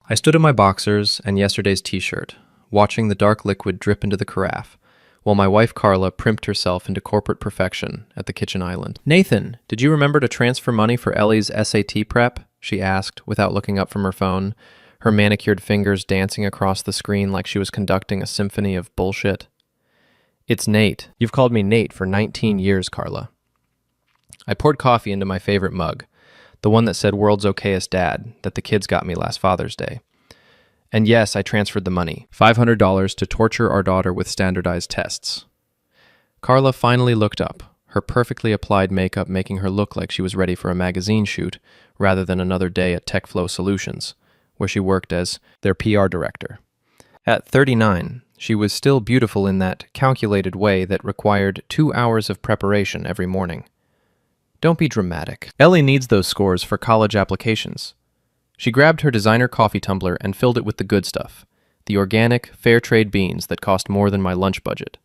I stood in my boxers and yesterday's t-shirt, watching the dark liquid drip into the carafe, while my wife Carla primped herself into corporate perfection at the kitchen island. "Nathan, did you remember to transfer money for Ellie's SAT prep?" she asked, without looking up from her phone, her manicured fingers dancing across the screen like she was conducting a symphony of bullshit. "It's Nate. You've called me Nate for 19 years, Carla." I poured coffee into my favorite mug, the one that said "World's Okayest Dad" that the kids got me last Father's Day. And yes, I transferred the money, $500 to torture our daughter with standardized tests. Carla finally looked up, her perfectly applied makeup making her look like she was ready for a magazine shoot rather than another day at TechFlow Solutions, where she worked as their PR director. At 39, she was still beautiful in that calculated way that required 2 hours of preparation every morning. Don't be dramatic. Ellie needs those scores for college applications. She grabbed her designer coffee tumbler and filled it with the good stuff, the organic, fair trade beans that cost more than my lunch budget.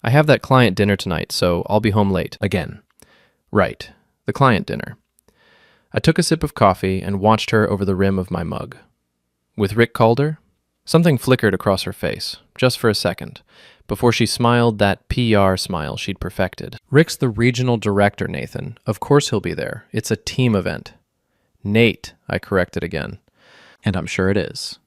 "I have that client dinner tonight, so I'll be home late." Again. Right, the client dinner. I took a sip of coffee and watched her over the rim of my mug. "With Rick Calder?" Something flickered across her face, just for a second, before she smiled that PR smile she'd perfected. "Rick's the regional director, Nathan. Of course he'll be there. It's a team event." "Nate," I corrected again. And I'm sure it is.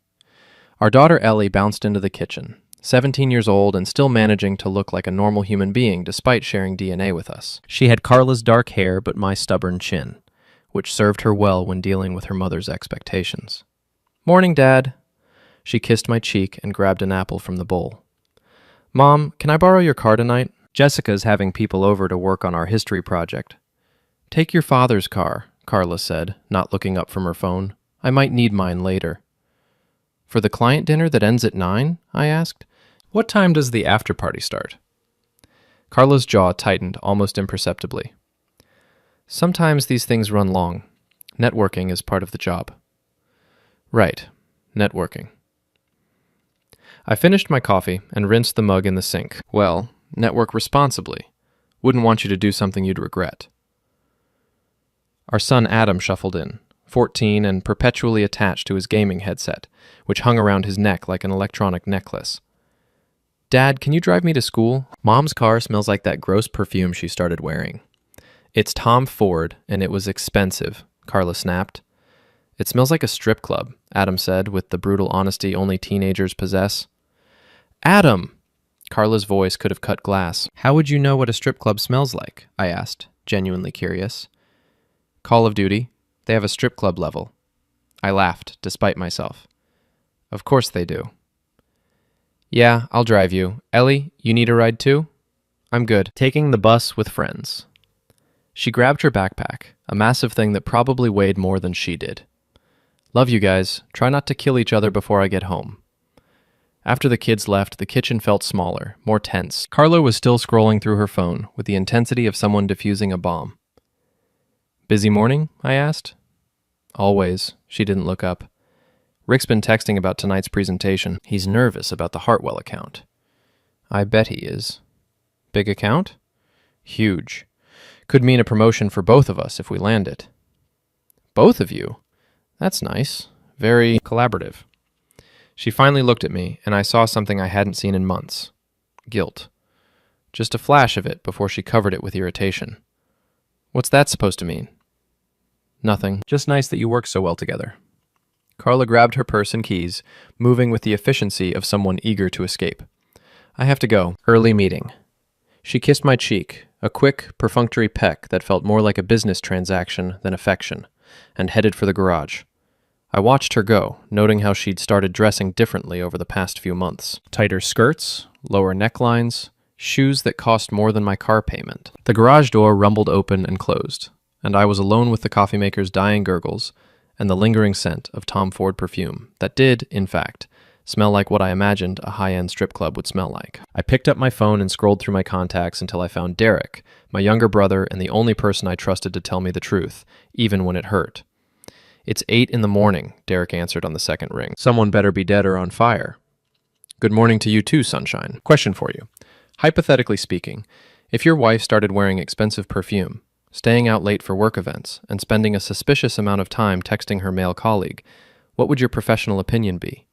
Our daughter Ellie bounced into the kitchen, 17 years old and still managing to look like a normal human being despite sharing DNA with us. She had Carla's dark hair but my stubborn chin, which served her well when dealing with her mother's expectations. "Morning, Dad." She kissed my cheek and grabbed an apple from the bowl. "Mom, can I borrow your car tonight? Jessica's having people over to work on our history project." "Take your father's car," Carla said, not looking up from her phone. "I might need mine later." "For the client dinner that ends at 9? I asked. "What time does the after-party start?" Carla's jaw tightened almost imperceptibly. "Sometimes these things run long. Networking is part of the job." "Right, networking." I finished my coffee and rinsed the mug in the sink. Well, network responsibly. Wouldn't want you to do something you'd regret. Our son Adam shuffled in, 14 and perpetually attached to his gaming headset, which hung around his neck like an electronic necklace. "Dad, can you drive me to school? Mom's car smells like that gross perfume she started wearing." "It's Tom Ford, and it was expensive," Carla snapped. "It smells like a strip club," Adam said with the brutal honesty only teenagers possess. "Adam!" Carla's voice could have cut glass. "How would you know what a strip club smells like?" I asked, genuinely curious. "Call of Duty. They have a strip club level." I laughed, despite myself. "Of course they do." "Yeah, I'll drive you. Ellie, you need a ride too?" "I'm good. Taking the bus with friends." She grabbed her backpack, a massive thing that probably weighed more than she did. "Love you guys. Try not to kill each other before I get home." After the kids left, the kitchen felt smaller, more tense. Carla was still scrolling through her phone with the intensity of someone defusing a bomb. "Busy morning?" I asked. "Always." She didn't look up. "Rick's been texting about tonight's presentation. He's nervous about the Hartwell account." "I bet he is." "Big account?" "Huge. Could mean a promotion for both of us if we land it." "Both of you? That's nice. Very collaborative." She finally looked at me, and I saw something I hadn't seen in months. Guilt. Just a flash of it before she covered it with irritation. "What's that supposed to mean?" "Nothing. Just nice that you work so well together." Carla grabbed her purse and keys, moving with the efficiency of someone eager to escape. "I have to go. Early meeting." She kissed my cheek, a quick, perfunctory peck that felt more like a business transaction than affection, and headed for the garage. I watched her go, noting how she'd started dressing differently over the past few months. Tighter skirts, lower necklines, shoes that cost more than my car payment. The garage door rumbled open and closed, and I was alone with the coffee maker's dying gurgles and the lingering scent of Tom Ford perfume that did, in fact, smell like what I imagined a high-end strip club would smell like. I picked up my phone and scrolled through my contacts until I found Derek, my younger brother and the only person I trusted to tell me the truth, even when it hurt. "It's 8 in the morning, Derek answered on the second ring. "Someone better be dead or on fire." "Good morning to you too, sunshine. Question for you. Hypothetically speaking, if your wife started wearing expensive perfume, staying out late for work events, and spending a suspicious amount of time texting her male colleague, What would your professional opinion be?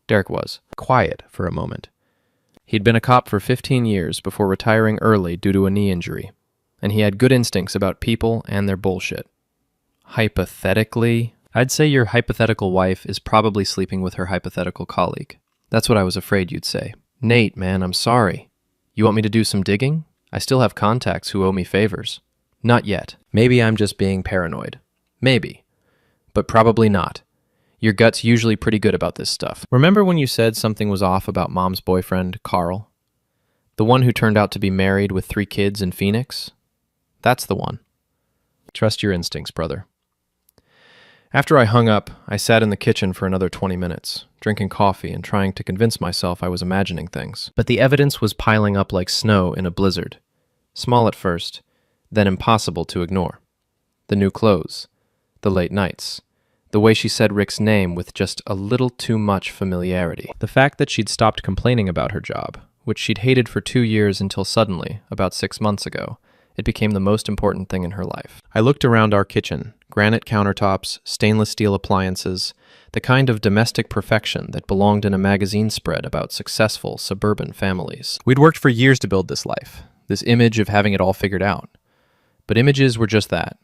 Derek was quiet for a moment. He'd been a cop for 15 years before retiring early due to a knee injury, and he had good instincts about people and their bullshit. Hypothetically, I'd say your hypothetical wife is probably sleeping with her hypothetical colleague. That's what I was afraid you'd say. Nate, man, I'm sorry. You want me to do some digging? I still have contacts who owe me favors. Not yet. Maybe I'm just being paranoid. Maybe. But probably not. Your gut's usually pretty good about this stuff. Remember when you said something was off about Mom's boyfriend, Carl? The one who turned out to be married with 3 kids in Phoenix? That's the one. Trust your instincts, brother. After I hung up, I sat in the kitchen for another 20 minutes, drinking coffee and trying to convince myself I was imagining things. But the evidence was piling up like snow in a blizzard. Small at first, then impossible to ignore. The new clothes, the late nights, the way she said Rick's name with just a little too much familiarity. The fact that she'd stopped complaining about her job, which she'd hated for 2 years until suddenly, about 6 months ago, it became the most important thing in her life. I looked around our kitchen, granite countertops, stainless steel appliances, the kind of domestic perfection that belonged in a magazine spread about successful suburban families. We'd worked for years to build this life, this image of having it all figured out. But images were just that,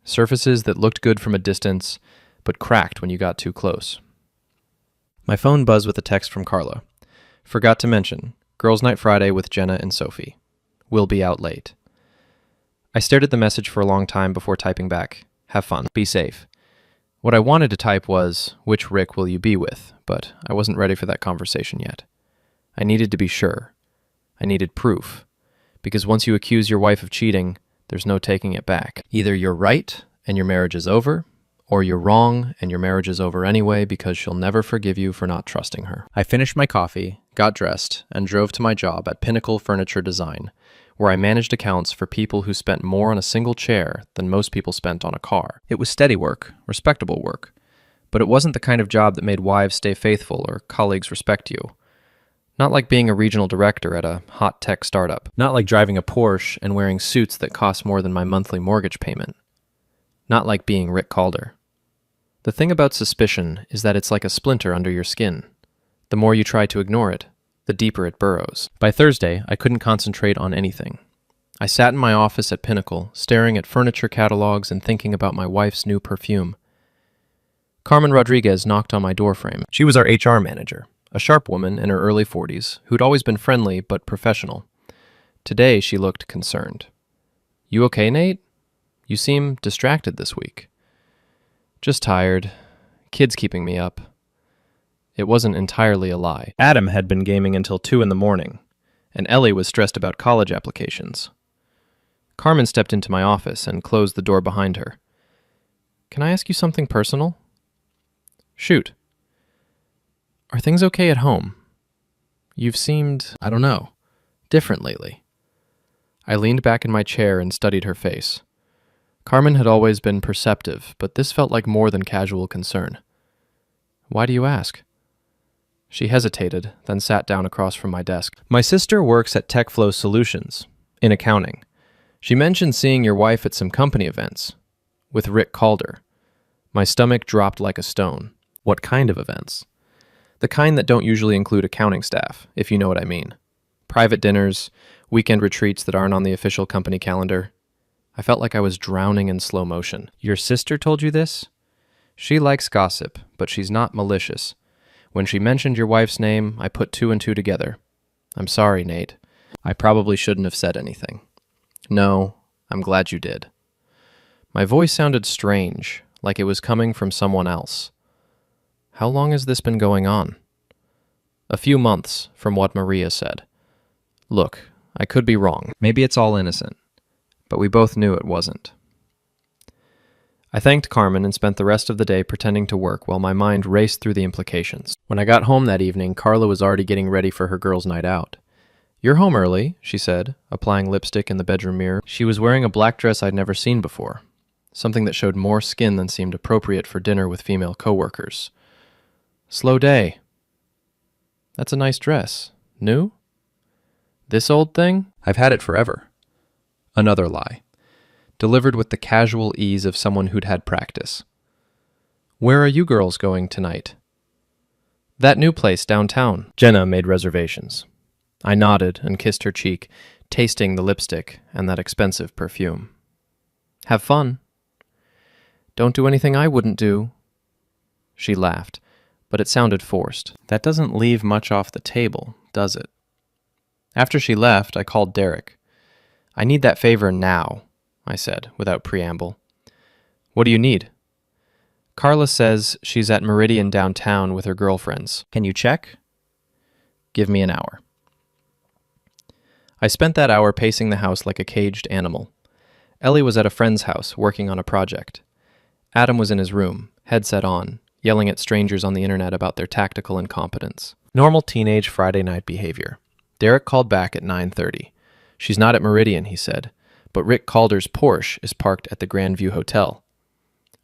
surfaces that looked good from a distance, but cracked when you got too close. My phone buzzed with a text from Carla. Forgot to mention, Girls' Night Friday with Jenna and Sophie. Will be out late. I stared at the message for a long time before typing back. Have fun. Be safe. What I wanted to type was, which Rick will you be with? But I wasn't ready for that conversation yet. I needed to be sure. I needed proof. Because once you accuse your wife of cheating, there's no taking it back. Either you're right and your marriage is over, or you're wrong and your marriage is over anyway because she'll never forgive you for not trusting her. I finished my coffee, got dressed, and drove to my job at Pinnacle Furniture Design, where I managed accounts for people who spent more on a single chair than most people spent on a car. It was steady work, respectable work, but it wasn't the kind of job that made wives stay faithful or colleagues respect you. Not like being a regional director at a hot tech startup. Not like driving a Porsche and wearing suits that cost more than my monthly mortgage payment. Not like being Rick Calder. The thing about suspicion is that it's like a splinter under your skin. The more you try to ignore it, the deeper it burrows. By Thursday, I couldn't concentrate on anything. I sat in my office at Pinnacle, staring at furniture catalogs and thinking about my wife's new perfume. Carmen Rodriguez knocked on my doorframe. She was our HR manager, a sharp woman in her early 40s who'd always been friendly but professional. Today, she looked concerned. You okay, Nate? You seem distracted this week. Just tired. Kids keeping me up. It wasn't entirely a lie. Adam had been gaming until 2 in the morning, and Ellie was stressed about college applications. Carmen stepped into my office and closed the door behind her. Can I ask you something personal? Shoot. Are things okay at home? You've seemed, I don't know, different lately. I leaned back in my chair and studied her face. Carmen had always been perceptive, but this felt like more than casual concern. Why do you ask? She hesitated, then sat down across from my desk. My sister works at TechFlow Solutions, in accounting. She mentioned seeing your wife at some company events, with Rick Calder. My stomach dropped like a stone. What kind of events? The kind that don't usually include accounting staff, if you know what I mean. Private dinners, weekend retreats that aren't on the official company calendar. I felt like I was drowning in slow motion. Your sister told you this? She likes gossip, but she's not malicious. When she mentioned your wife's name, I put 2 and 2 together. I'm sorry, Nate. I probably shouldn't have said anything. No, I'm glad you did. My voice sounded strange, like it was coming from someone else. How long has this been going on? A few months, from what Maria said. Look, I could be wrong. Maybe it's all innocent. But we both knew it wasn't. I thanked Carmen and spent the rest of the day pretending to work while my mind raced through the implications. When I got home that evening, Carla was already getting ready for her girls' night out. You're home early, she said, applying lipstick in the bedroom mirror. She was wearing a black dress I'd never seen before, something that showed more skin than seemed appropriate for dinner with female coworkers. Slow day. That's a nice dress. New? This old thing? I've had it forever. Another lie. Delivered with the casual ease of someone who'd had practice. Where are you girls going tonight? That new place downtown. Jenna made reservations. I nodded and kissed her cheek, tasting the lipstick and that expensive perfume. Have fun. Don't do anything I wouldn't do. She laughed, but it sounded forced. That doesn't leave much off the table, does it? After she left, I called Derek. I need that favor now, I said, without preamble. What do you need? Carla says she's at Meridian downtown with her girlfriends. Can you check? Give me an hour. I spent that hour pacing the house like a caged animal. Ellie was at a friend's house working on a project. Adam was in his room, headset on, yelling at strangers on the internet about their tactical incompetence. Normal teenage Friday night behavior. Derek called back at 9:30. She's not at Meridian, he said, but Rick Calder's Porsche is parked at the Grandview Hotel.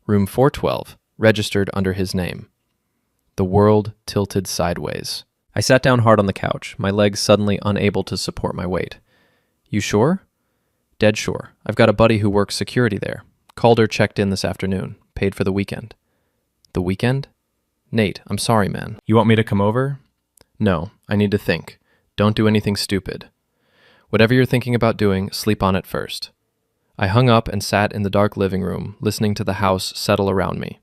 Room 412, registered under his name. The world tilted sideways. I sat down hard on the couch, my legs suddenly unable to support my weight. You sure? Dead sure. I've got a buddy who works security there. Calder checked in this afternoon, paid for the weekend. The weekend? Nate, I'm sorry, man. You want me to come over? No, I need to think. Don't do anything stupid. Whatever you're thinking about doing, sleep on it first. I hung up and sat in the dark living room, listening to the house settle around me.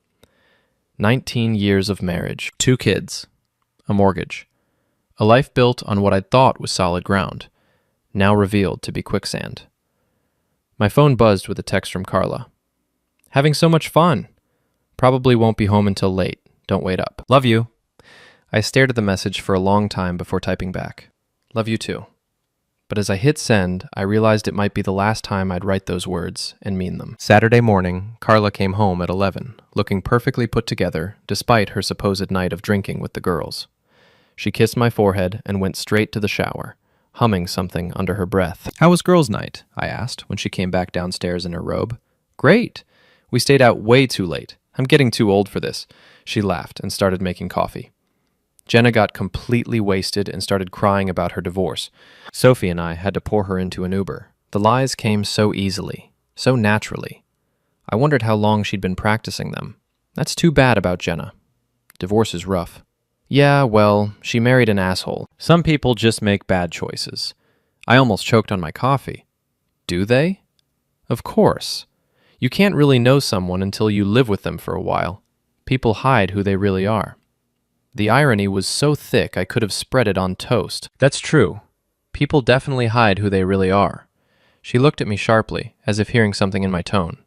19 years of marriage, 2 kids, a mortgage, a life built on what I'd thought was solid ground, now revealed to be quicksand. My phone buzzed with a text from Carla. Having so much fun. Probably won't be home until late. Don't wait up. Love you. I stared at the message for a long time before typing back. Love you too. But as I hit send, I realized it might be the last time I'd write those words and mean them. Saturday morning, Carla came home at 11, looking perfectly put together, despite her supposed night of drinking with the girls. She kissed my forehead and went straight to the shower, humming something under her breath. How was girls' night? I asked when she came back downstairs in her robe. Great. We stayed out way too late. I'm getting too old for this. She laughed and started making coffee. Jenna got completely wasted and started crying about her divorce. Sophie and I had to pour her into an Uber. The lies came so easily, so naturally. I wondered how long she'd been practicing them. That's too bad about Jenna. Divorce is rough. Yeah, well, she married an asshole. Some people just make bad choices. I almost choked on my coffee. Do they? Of course. You can't really know someone until you live with them for a while. People hide who they really are. The irony was so thick I could have spread it on toast. That's true. People definitely hide who they really are. She looked at me sharply, as if hearing something in my tone.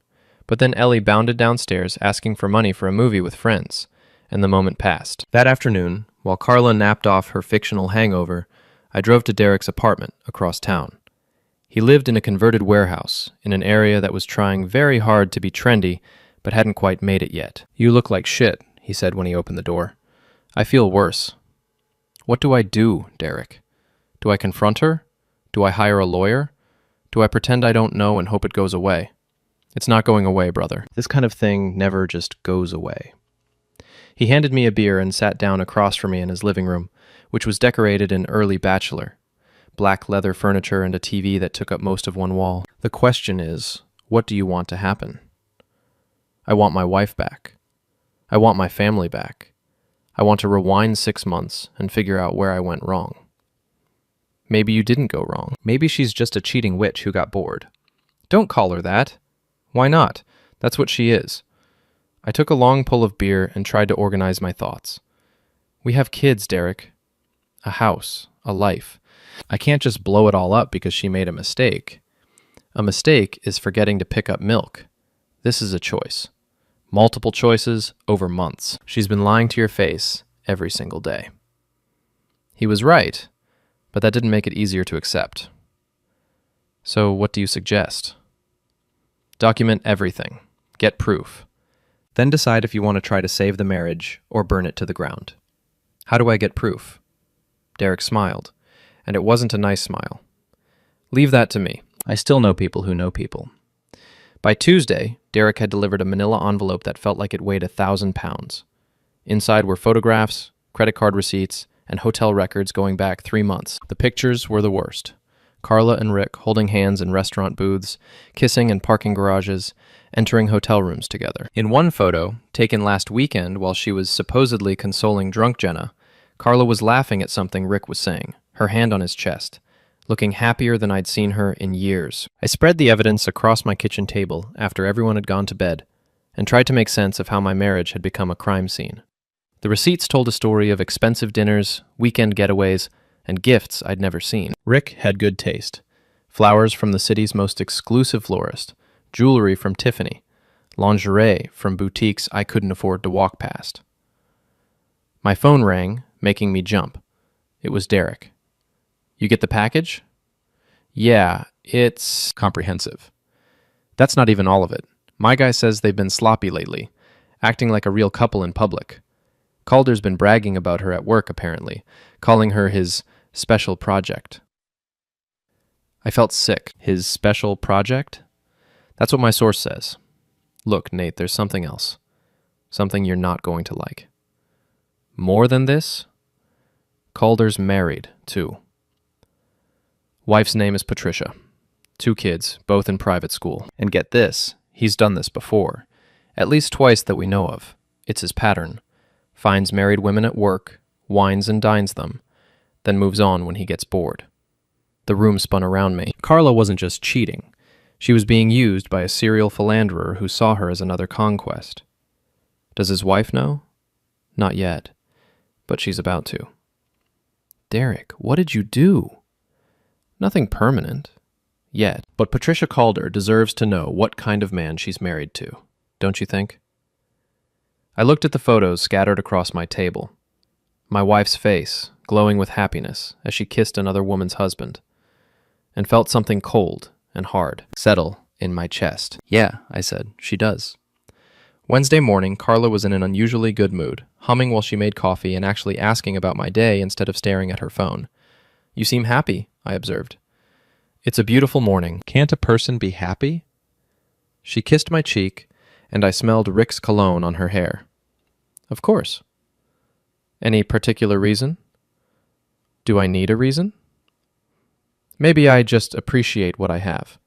But then Ellie bounded downstairs asking for money for a movie with friends, and the moment passed. That afternoon, while Carla napped off her fictional hangover, I drove to Derek's apartment across town. He lived in a converted warehouse, in an area that was trying very hard to be trendy, but hadn't quite made it yet. You look like shit, he said when he opened the door. I feel worse. What do I do, Derek? Do I confront her? Do I hire a lawyer? Do I pretend I don't know and hope it goes away? It's not going away, brother. This kind of thing never just goes away. He handed me a beer and sat down across from me in his living room, which was decorated in early bachelor. Black leather furniture and a TV that took up most of one wall. The question is, what do you want to happen? I want my wife back. I want my family back. I want to rewind 6 months and figure out where I went wrong. Maybe you didn't go wrong. Maybe she's just a cheating witch who got bored. Don't call her that. Why not? That's what she is. I took a long pull of beer and tried to organize my thoughts. We have kids, Derek. A house, a life. I can't just blow it all up because she made a mistake. A mistake is forgetting to pick up milk. This is a choice. Multiple choices over months. She's been lying to your face every single day. He was right, but that didn't make it easier to accept. So what do you suggest? Document everything. Get proof. Then decide if you want to try to save the marriage or burn it to the ground. How do I get proof? Derek smiled, and it wasn't a nice smile. Leave that to me. I still know people who know people. By Tuesday, Derek had delivered a manila envelope that felt like it weighed 1,000 pounds. Inside were photographs, credit card receipts, and hotel records going back 3 months. The pictures were the worst. Carla and Rick holding hands in restaurant booths, kissing in parking garages, entering hotel rooms together. In one photo, taken last weekend while she was supposedly consoling drunk Jenna, Carla was laughing at something Rick was saying, her hand on his chest, looking happier than I'd seen her in years. I spread the evidence across my kitchen table after everyone had gone to bed, and tried to make sense of how my marriage had become a crime scene. The receipts told a story of expensive dinners, weekend getaways, and gifts I'd never seen. Rick had good taste. Flowers from the city's most exclusive florist, jewelry from Tiffany, lingerie from boutiques I couldn't afford to walk past. My phone rang, making me jump. It was Derek. "You get the package?" "Yeah, it's comprehensive." "That's not even all of it. My guy says they've been sloppy lately, acting like a real couple in public. Calder's been bragging about her at work, apparently, calling her his special project." I felt sick. His special project? That's what my source says. Look, Nate, there's something else. Something you're not going to like. More than this? Calder's married, too. Wife's name is Patricia. 2 kids, both in private school. And get this, he's done this before. At least twice that we know of. It's his pattern. Finds married women at work, wines and dines them, then moves on when he gets bored. The room spun around me. Carla wasn't just cheating. She was being used by a serial philanderer who saw her as another conquest. Does his wife know? Not yet, but she's about to. Derek, what did you do? Nothing permanent. Yet. But Patricia Calder deserves to know what kind of man she's married to, don't you think? I looked at the photos scattered across my table. My wife's face, glowing with happiness as she kissed another woman's husband, and felt something cold and hard settle in my chest. "Yeah," I said, "she does." Wednesday morning, Carla was in an unusually good mood, humming while she made coffee and actually asking about my day instead of staring at her phone. "You seem happy," I observed. "It's a beautiful morning. Can't a person be happy?" She kissed my cheek, and I smelled Rick's cologne on her hair. "Of course." "Any particular reason?" "Do I need a reason?" "Maybe I just appreciate what I have."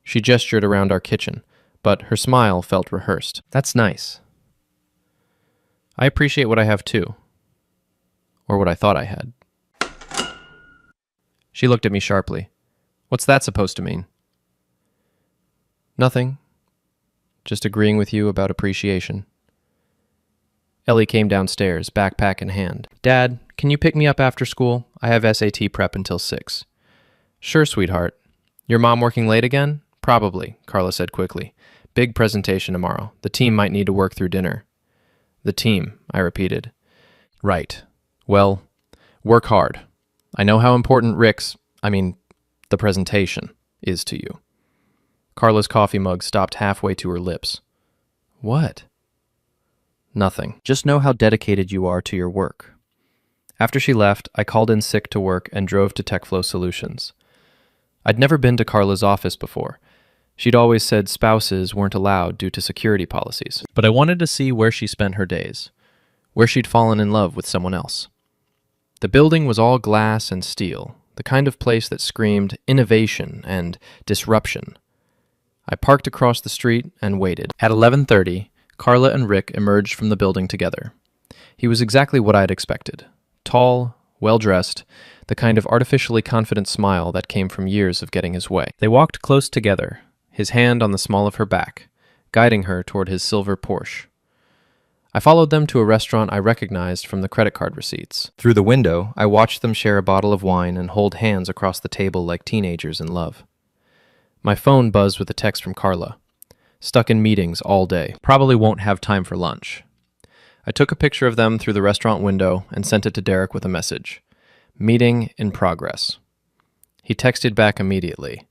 She gestured around our kitchen, but her smile felt rehearsed. "That's nice." "I appreciate what I have too. Or what I thought I had." She looked at me sharply. "What's that supposed to mean?" "Nothing. Just agreeing with you about appreciation." Ellie came downstairs, backpack in hand. "Dad, can you pick me up after school? I have SAT prep until 6. "Sure, sweetheart. Your mom working late again?" "Probably," Carla said quickly. "Big presentation tomorrow. The team might need to work through dinner." "The team," I repeated. "Right. Well, work hard. I know how important the presentation is to you." Carla's coffee mug stopped halfway to her lips. "What?" "Nothing. Just know how dedicated you are to your work." After she left, I called in sick to work and drove to TechFlow Solutions. I'd never been to Carla's office before. She'd always said spouses weren't allowed due to security policies. But I wanted to see where she spent her days, where she'd fallen in love with someone else. The building was all glass and steel, the kind of place that screamed innovation and disruption. I parked across the street and waited. At 11:30, Carla and Rick emerged from the building together. He was exactly what I'd expected. Tall, well-dressed, the kind of artificially confident smile that came from years of getting his way. They walked close together, his hand on the small of her back, guiding her toward his silver Porsche. I followed them to a restaurant I recognized from the credit card receipts. Through the window, I watched them share a bottle of wine and hold hands across the table like teenagers in love. My phone buzzed with a text from Carla. Stuck in meetings all day. Probably won't have time for lunch. I took a picture of them through the restaurant window and sent it to Derek with a message. Meeting in progress. He texted back immediately.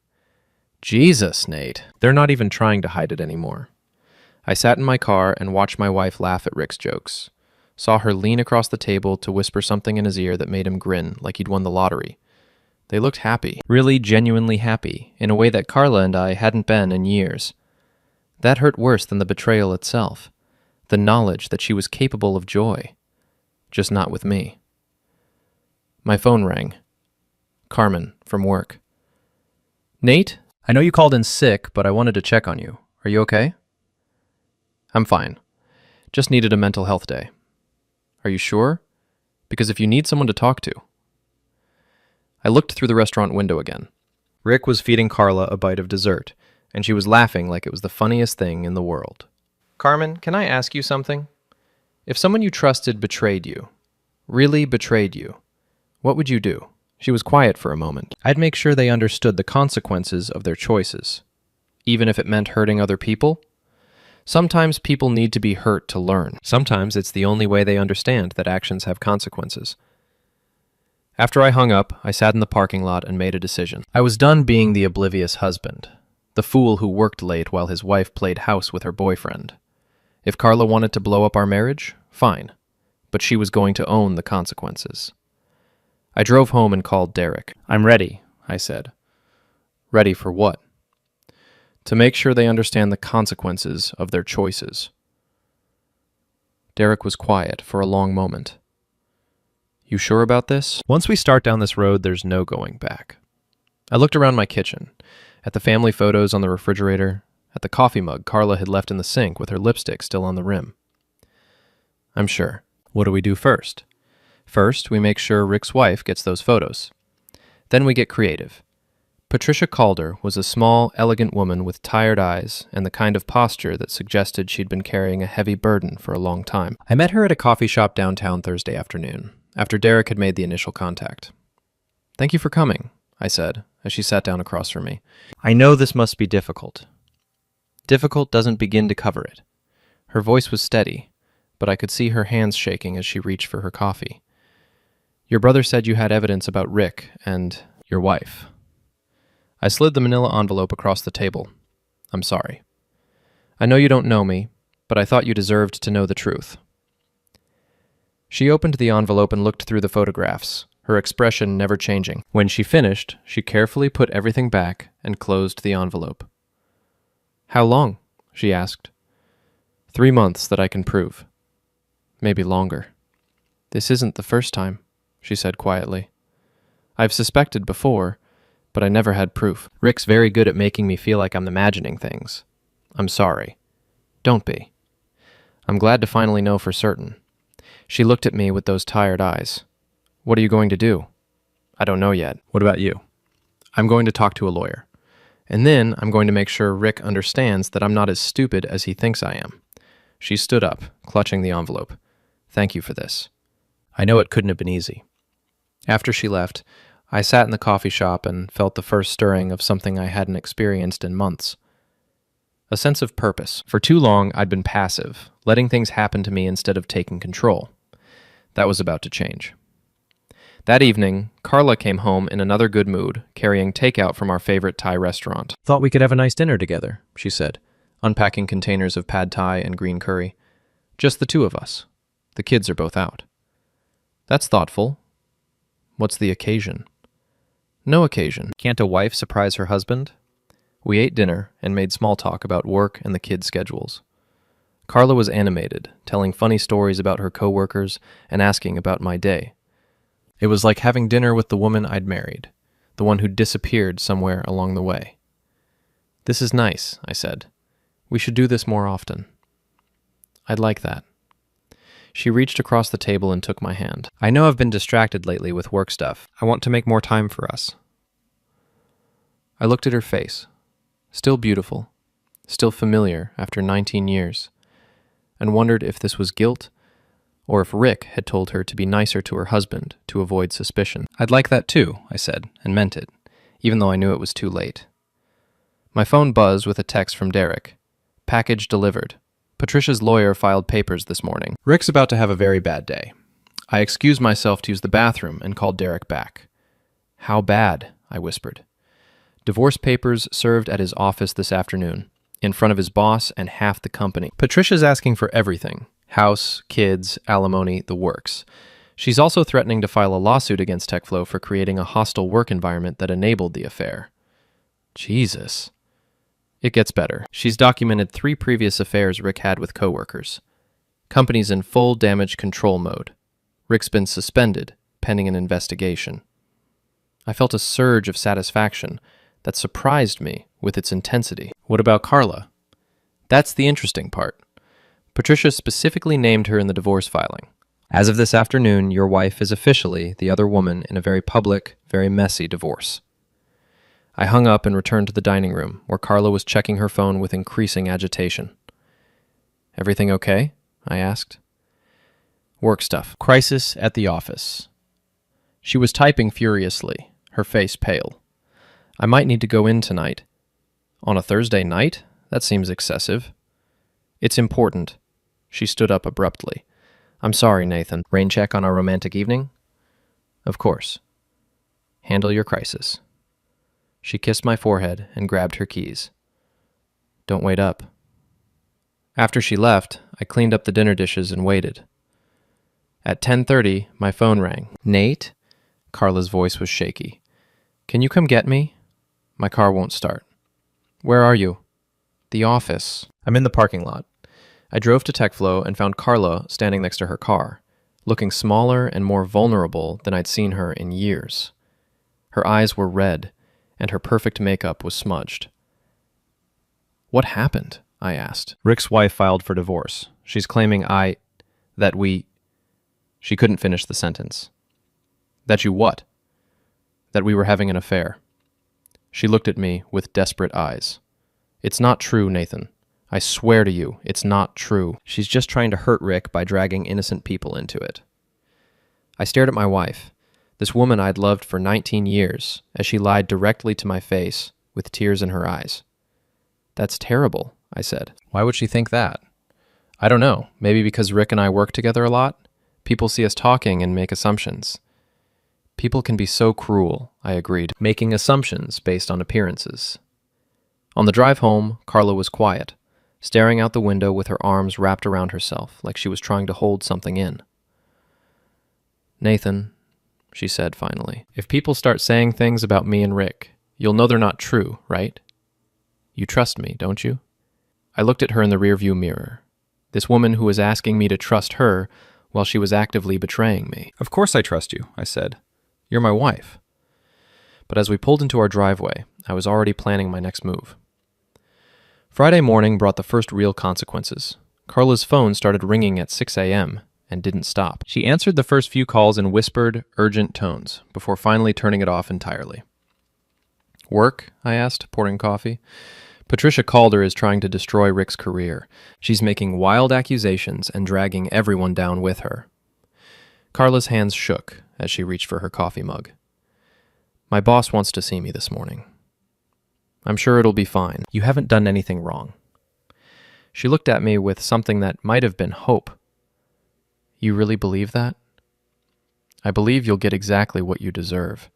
"Jesus, Nate. They're not even trying to hide it anymore." I sat in my car and watched my wife laugh at Rick's jokes. Saw her lean across the table to whisper something in his ear that made him grin like he'd won the lottery. They looked happy. Really genuinely happy, in a way that Carla and I hadn't been in years. That hurt worse than the betrayal itself. The knowledge that she was capable of joy. Just not with me. My phone rang. Carmen, from work. Nate, I know you called in sick, but I wanted to check on you. Are you okay? I'm fine. Just needed a mental health day. Are you sure? Because if you need someone to talk to. I looked through the restaurant window again. Rick was feeding Carla a bite of dessert, and she was laughing like it was the funniest thing in the world. Carmen, can I ask you something? If someone you trusted betrayed you, really betrayed you, what would you do? She was quiet for a moment. I'd make sure they understood the consequences of their choices, even if it meant hurting other people. Sometimes people need to be hurt to learn. Sometimes it's the only way they understand that actions have consequences. After I hung up, I sat in the parking lot and made a decision. I was done being the oblivious husband, the fool who worked late while his wife played house with her boyfriend. If Carla wanted to blow up our marriage, fine, but she was going to own the consequences. I drove home and called Derek. I'm ready, I said. Ready for what? To make sure they understand the consequences of their choices. Derek was quiet for a long moment. You sure about this? Once we start down this road, there's no going back. I looked around my kitchen, at the family photos on the refrigerator, at the coffee mug Carla had left in the sink with her lipstick still on the rim. I'm sure. What do we do first? First, we make sure Rick's wife gets those photos. Then we get creative. Patricia Calder was a small, elegant woman with tired eyes and the kind of posture that suggested she'd been carrying a heavy burden for a long time. I met her at a coffee shop downtown Thursday afternoon, after Derek had made the initial contact. Thank you for coming, I said, as she sat down across from me. I know this must be difficult. Difficult doesn't begin to cover it. Her voice was steady, but I could see her hands shaking as she reached for her coffee. Your brother said you had evidence about Rick and your wife. I slid the manila envelope across the table. I'm sorry. I know you don't know me, but I thought you deserved to know the truth. She opened the envelope and looked through the photographs, her expression never changing. When she finished, she carefully put everything back and closed the envelope. How long? She asked. 3 months that I can prove. Maybe longer. This isn't the first time, she said quietly. I've suspected before, but I never had proof. Rick's very good at making me feel like I'm imagining things. I'm sorry. Don't be. I'm glad to finally know for certain. She looked at me with those tired eyes. What are you going to do? I don't know yet. What about you? I'm going to talk to a lawyer. And then I'm going to make sure Rick understands that I'm not as stupid as he thinks I am. She stood up, clutching the envelope. Thank you for this. I know it couldn't have been easy. After she left, I sat in the coffee shop and felt the first stirring of something I hadn't experienced in months. A sense of purpose. For too long, I'd been passive, letting things happen to me instead of taking control. That was about to change. That evening, Carla came home in another good mood, carrying takeout from our favorite Thai restaurant. Thought we could have a nice dinner together, she said, unpacking containers of pad Thai and green curry. Just the two of us. The kids are both out. That's thoughtful. What's the occasion? No occasion. Can't a wife surprise her husband? We ate dinner and made small talk about work and the kids' schedules. Carla was animated, telling funny stories about her coworkers and asking about my day. It was like having dinner with the woman I'd married, the one who disappeared somewhere along the way. This is nice, I said. We should do this more often. I'd like that. She reached across the table and took my hand. I know I've been distracted lately with work stuff. I want to make more time for us. I looked at her face. Still beautiful, still familiar after 19 years, and wondered if this was guilt, or if Rick had told her to be nicer to her husband to avoid suspicion. I'd like that too, I said, and meant it, even though I knew it was too late. My phone buzzed with a text from Derek. Package delivered. Patricia's lawyer filed papers this morning. Rick's about to have a very bad day. I excused myself to use the bathroom and called Derek back. How bad? I whispered. Divorce papers served at his office this afternoon, in front of his boss and half the company. Patricia's asking for everything. House, kids, alimony, the works. She's also threatening to file a lawsuit against TechFlow for creating a hostile work environment that enabled the affair. Jesus. It gets better. She's documented 3 previous affairs Rick had with coworkers. Company's in full damage control mode. Rick's been suspended, pending an investigation. I felt a surge of satisfaction that surprised me with its intensity. What about Carla? That's the interesting part. Patricia specifically named her in the divorce filing. As of this afternoon, your wife is officially the other woman in a very public, very messy divorce. I hung up and returned to the dining room, where Carla was checking her phone with increasing agitation. Everything okay? I asked. Work stuff. Crisis at the office. She was typing furiously, her face pale. I might need to go in tonight. On a Thursday night? That seems excessive. It's important. She stood up abruptly. I'm sorry, Nathan. Rain check on our romantic evening? Of course. Handle your crisis. She kissed my forehead and grabbed her keys. Don't wait up. After she left, I cleaned up the dinner dishes and waited. At 10:30, my phone rang. Nate? Carla's voice was shaky. Can you come get me? My car won't start. Where are you? The office. I'm in the parking lot. I drove to TechFlow and found Carla standing next to her car, looking smaller and more vulnerable than I'd seen her in years. Her eyes were red, and her perfect makeup was smudged. What happened? I asked. Rick's wife filed for divorce. She's claiming She couldn't finish the sentence. That you what? That we were having an affair. She looked at me with desperate eyes. It's not true, Nathan. I swear to you, it's not true. She's just trying to hurt Rick by dragging innocent people into it. I stared at my wife, this woman I'd loved for 19 years, as she lied directly to my face with tears in her eyes. That's terrible, I said. Why would she think that? I don't know. Maybe because Rick and I work together a lot? People see us talking and make assumptions. People can be so cruel, I agreed, making assumptions based on appearances. On the drive home, Carla was quiet, staring out the window with her arms wrapped around herself like she was trying to hold something in. Nathan, she said finally, if people start saying things about me and Rick, you'll know they're not true, right? You trust me, don't you? I looked at her in the rearview mirror. This woman who was asking me to trust her while she was actively betraying me. Of course I trust you, I said. You're my wife. But as we pulled into our driveway, I was already planning my next move. Friday morning brought the first real consequences. Carla's phone started ringing at 6 a.m. and didn't stop. She answered the first few calls in whispered, urgent tones, before finally turning it off entirely. Work? I asked, pouring coffee. Patricia Calder is trying to destroy Rick's career. She's making wild accusations and dragging everyone down with her. Carla's hands shook as she reached for her coffee mug. My boss wants to see me this morning. I'm sure it'll be fine. You haven't done anything wrong. She looked at me with something that might have been hope. You really believe that? I believe you'll get exactly what you deserve.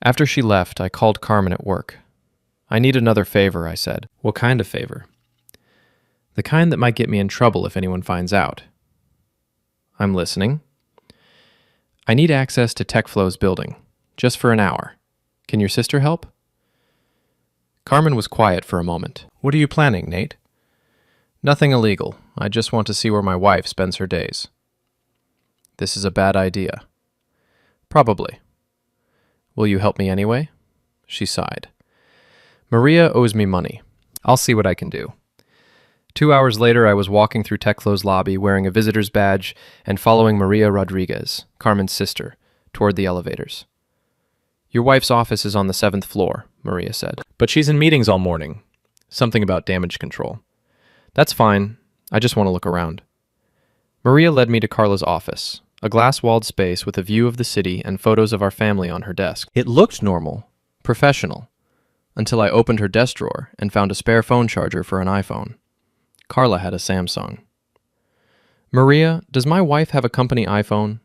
After she left, I called Carmen at work. I need another favor, I said. What kind of favor? The kind that might get me in trouble if anyone finds out. I'm listening. I need access to TechFlow's building, just for an hour. Can your sister help? Carmen was quiet for a moment. What are you planning, Nate? Nothing illegal. I just want to see where my wife spends her days. This is a bad idea. Probably. Will you help me anyway? She sighed. Maria owes me money. I'll see what I can do. 2 hours later, I was walking through TechFlow's lobby wearing a visitor's badge and following Maria Rodriguez, Carmen's sister, toward the elevators. Your wife's office is on the 7th floor, Maria said. But she's in meetings all morning. Something about damage control. That's fine. I just want to look around. Maria led me to Carla's office, a glass-walled space with a view of the city and photos of our family on her desk. It looked normal, professional, until I opened her desk drawer and found a spare phone charger for an iPhone. Carla had a Samsung. Maria, does my wife have a company iPhone?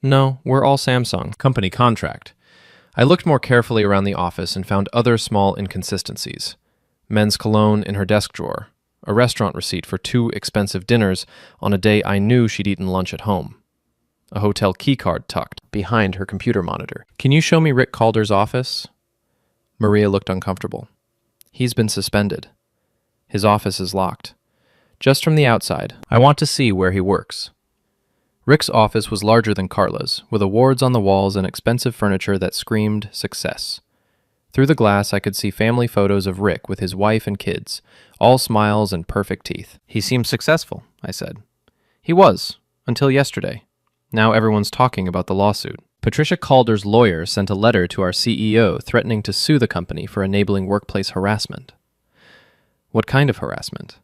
No, we're all Samsung. Company contract. I looked more carefully around the office and found other small inconsistencies. Men's cologne in her desk drawer, a restaurant receipt for 2 expensive dinners on a day I knew she'd eaten lunch at home. A hotel keycard tucked behind her computer monitor. Can you show me Rick Calder's office? Maria looked uncomfortable. He's been suspended. His office is locked. Just from the outside, I want to see where he works. Rick's office was larger than Carla's, with awards on the walls and expensive furniture that screamed success. Through the glass, I could see family photos of Rick with his wife and kids, all smiles and perfect teeth. "He seems successful," I said. "He was, until yesterday. Now everyone's talking about the lawsuit." Patricia Calder's lawyer sent a letter to our CEO threatening to sue the company for enabling workplace harassment. What kind of harassment?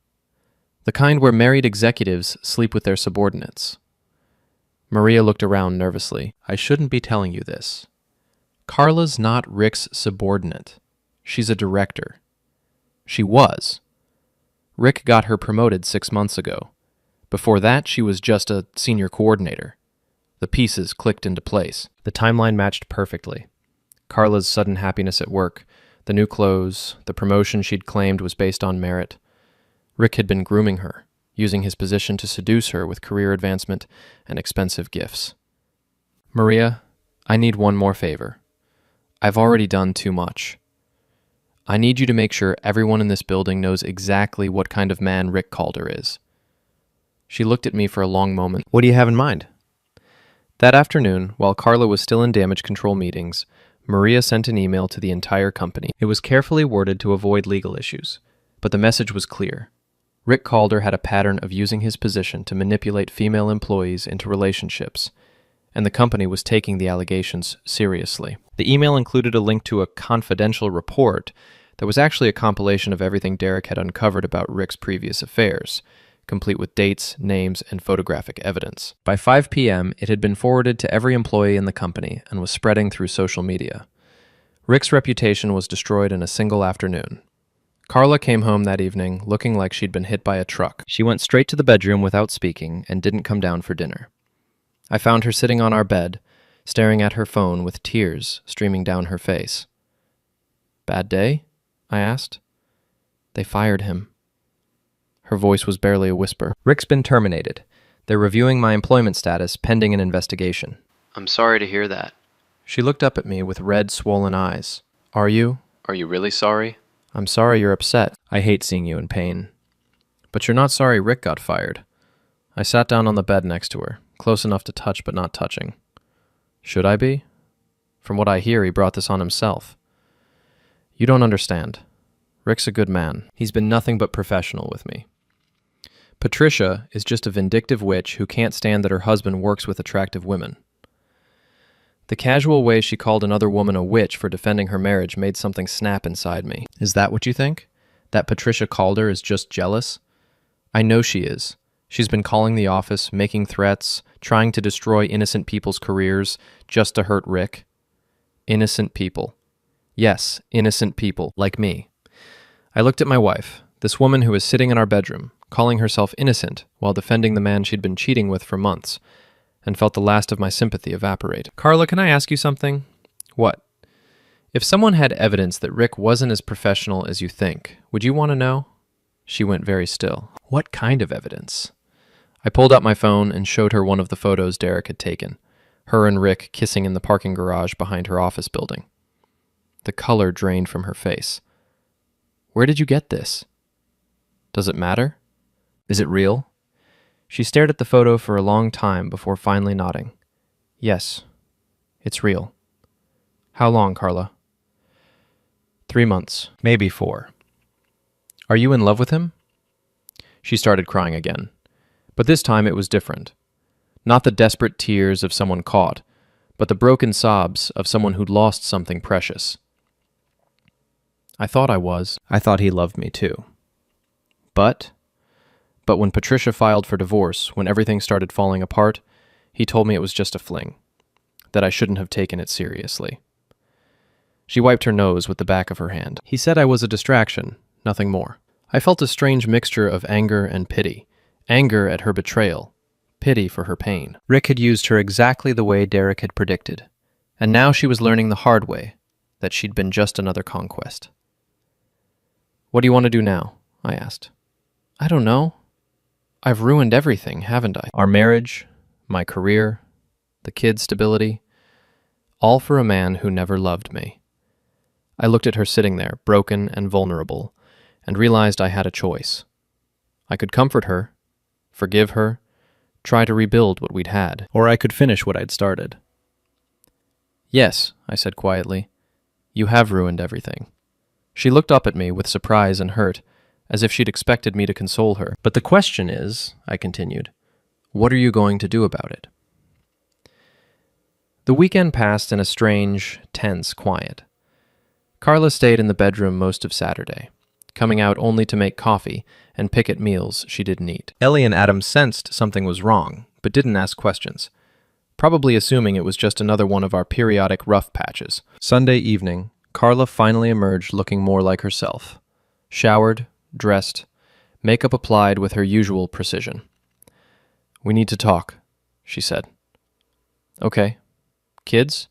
The kind where married executives sleep with their subordinates. Maria looked around nervously. "I shouldn't be telling you this. Carla's not Rick's subordinate. She's a director. She was. Rick got her promoted 6 months ago. Before that, she was just a senior coordinator." The pieces clicked into place. The timeline matched perfectly. Carla's sudden happiness at work, the new clothes, the promotion she'd claimed was based on merit. Rick had been grooming her, using his position to seduce her with career advancement and expensive gifts. "Maria, I need one more favor. I've already done too much. I need you to make sure everyone in this building knows exactly what kind of man Rick Calder is." She looked at me for a long moment. "What do you have in mind?" That afternoon, while Carla was still in damage control meetings, Maria sent an email to the entire company. It was carefully worded to avoid legal issues, but the message was clear. Rick Calder had a pattern of using his position to manipulate female employees into relationships, and the company was taking the allegations seriously. The email included a link to a confidential report that was actually a compilation of everything Derek had uncovered about Rick's previous affairs, complete with dates, names, and photographic evidence. By 5 p.m., it had been forwarded to every employee in the company and was spreading through social media. Rick's reputation was destroyed in a single afternoon. Carla came home that evening looking like she'd been hit by a truck. She went straight to the bedroom without speaking and didn't come down for dinner. I found her sitting on our bed, staring at her phone with tears streaming down her face. "Bad day?" I asked. "They fired him." Her voice was barely a whisper. "Rick's been terminated. They're reviewing my employment status pending an investigation." "I'm sorry to hear that." She looked up at me with red, swollen eyes. "Are you? Are you really sorry?" "I'm sorry you're upset. I hate seeing you in pain." "But you're not sorry Rick got fired." I sat down on the bed next to her, close enough to touch but not touching. "Should I be? From what I hear, he brought this on himself." "You don't understand. Rick's a good man. He's been nothing but professional with me. Patricia is just a vindictive witch who can't stand that her husband works with attractive women." The casual way she called another woman a witch for defending her marriage made something snap inside me. "Is that what you think? That Patricia Calder is just jealous?" "I know she is. She's been calling the office, making threats, trying to destroy innocent people's careers just to hurt Rick." Innocent people. Yes, innocent people, like me. I looked at my wife, this woman who was sitting in our bedroom, calling herself innocent while defending the man she'd been cheating with for months, and felt the last of my sympathy evaporate. "Carla, can I ask you something?" "What?" "If someone had evidence that Rick wasn't as professional as you think, would you want to know?" She went very still. "What kind of evidence?" I pulled out my phone and showed her one of the photos Derek had taken, her and Rick kissing in the parking garage behind her office building. The color drained from her face. "Where did you get this?" "Does it matter? Is it real?" She stared at the photo for a long time before finally nodding. "Yes, it's real." "How long, Carla?" 3 months, maybe 4. "Are you in love with him?" She started crying again. But this time it was different. Not the desperate tears of someone caught, but the broken sobs of someone who'd lost something precious. "I thought I was. I thought he loved me too. But when Patricia filed for divorce, when everything started falling apart, he told me it was just a fling, that I shouldn't have taken it seriously." She wiped her nose with the back of her hand. "He said I was a distraction, nothing more." I felt a strange mixture of anger and pity. Anger at her betrayal, pity for her pain. Rick had used her exactly the way Derek had predicted, and now she was learning the hard way that she'd been just another conquest. "What do you want to do now?" I asked. "I don't know. I've ruined everything, haven't I? Our marriage, my career, the kids' stability, all for a man who never loved me." I looked at her sitting there, broken and vulnerable, and realized I had a choice. I could comfort her, forgive her, try to rebuild what we'd had. Or I could finish what I'd started. Yes, I said quietly. You have ruined everything. She looked up at me with surprise and hurt, as if she'd expected me to console her. But the question is, I continued, what are you going to do about it? The weekend passed in a strange, tense quiet. Carla stayed in the bedroom most of Saturday, coming out only to make coffee and pick at meals she didn't eat. Ellie and Adam sensed something was wrong, but didn't ask questions, probably assuming it was just another one of our periodic rough patches. Sunday evening, Carla finally emerged looking more like herself. Showered, dressed, makeup applied with her usual precision. We need to talk, she said. Okay. Kids?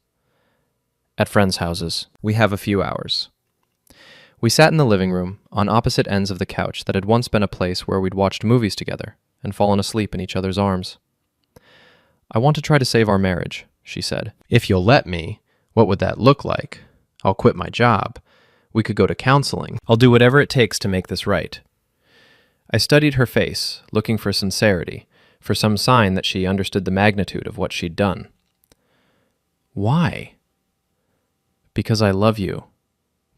At friends' houses. We have a few hours. We sat in the living room, on opposite ends of the couch that had once been a place where we'd watched movies together and fallen asleep in each other's arms. I want to try to save our marriage, she said. If you'll let me, what would that look like? I'll quit my job. We could go to counseling. I'll do whatever it takes to make this right. I studied her face, looking for sincerity, for some sign that she understood the magnitude of what she'd done. Why? Because I love you.